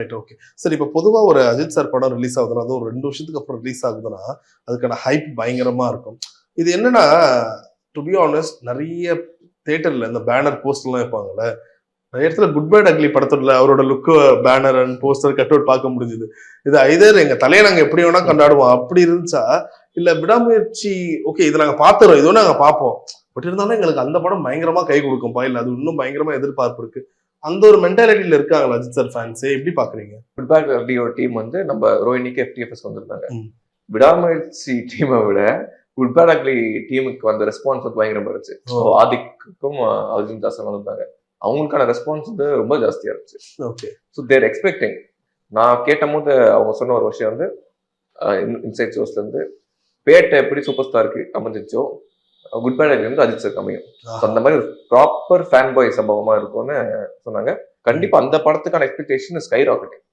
Right, okay. சரி, இப்ப பொதுவா ஒரு அஜித் சார் படம் ரிலீஸ் ஆகுதுன்னா, அது ஒரு 2 வருஷத்துக்கு அப்புறம் ரிலீஸ் ஆகுதுன்னா, அதுக்கான ஹைப் பயங்கரமா இருக்கும். இது என்னன்னா, டு பி ஹானஸ்ட் நெறைய தியேட்டர்ல இந்த பேனர் போஸ்டர்லாம் வைப்பாங்கல்ல, நெறைய இடத்துல குட் பேட் அக்லி படத்துல அவரோட look banner and poster cut out பார்க்க முடிஞ்சது. இது ஐதர் எங்க தலையை நாங்க எப்படி வேணா கொண்டாடுவோம் அப்படி இருந்துச்சா, இல்ல விடாமுயற்சி ஓகே இதை நாங்க பாத்துறோம், இதுவும் நாங்க பார்ப்போம், பட் இருந்தாலும் எங்களுக்கு அந்த படம் பயங்கரமா கை கொடுக்கும்பா, இல்ல அது இன்னும் பயங்கரமா எதிர்பார்ப்பு இருக்கு, அந்த ஒரு மென்டாலிட்டியில இருக்காங்களா அஜித் சார் ஃபேன்ஸ்? எப்படி பாக்குறீங்க? குட் பேட் அக்லியோட டீம் வந்து நம்ம ரோஹினிக்கு FTFS வந்திருந்தாங்க. விடாமுயற்சி டீமை விட குட் பேட் அக்லி டீமுக்கு வந்த ரெஸ்பான்ஸ் வந்து பயங்கரமா இருந்துச்சு. ஆதிக்கும் அர்ஜுன் தாஸ் வந்திருந்தாங்க. அவங்களுக்கான ரெஸ்பான்ஸ் வந்து ரொம்ப ஜாஸ்தியா இருந்துச்சு. ஓகே. ஸோ தேர் எக்ஸ்பெக்டிங். நான் கேட்டும் போது அவங்க சொன்ன ஒரு விஷயம் வந்து இன்சைட் சோர்ஸ்ல இருந்து பேட்டை எப்படி சூப்பர் ஸ்டாருக்கு அமைஞ்சிச்சோ குட் பேட் அக்லி வந்து அஜித் சார் அமையும். அந்த மாதிரி ஒரு ப்ராப்பர் ஃபேன் பாய் சம்பவமா இருக்கும்னு சொன்னாங்க. கண்டிப்பா அந்த படத்துக்கான எக்ஸ்பெக்டேஷன் ஸ்கை ராக்கெட்டிங்.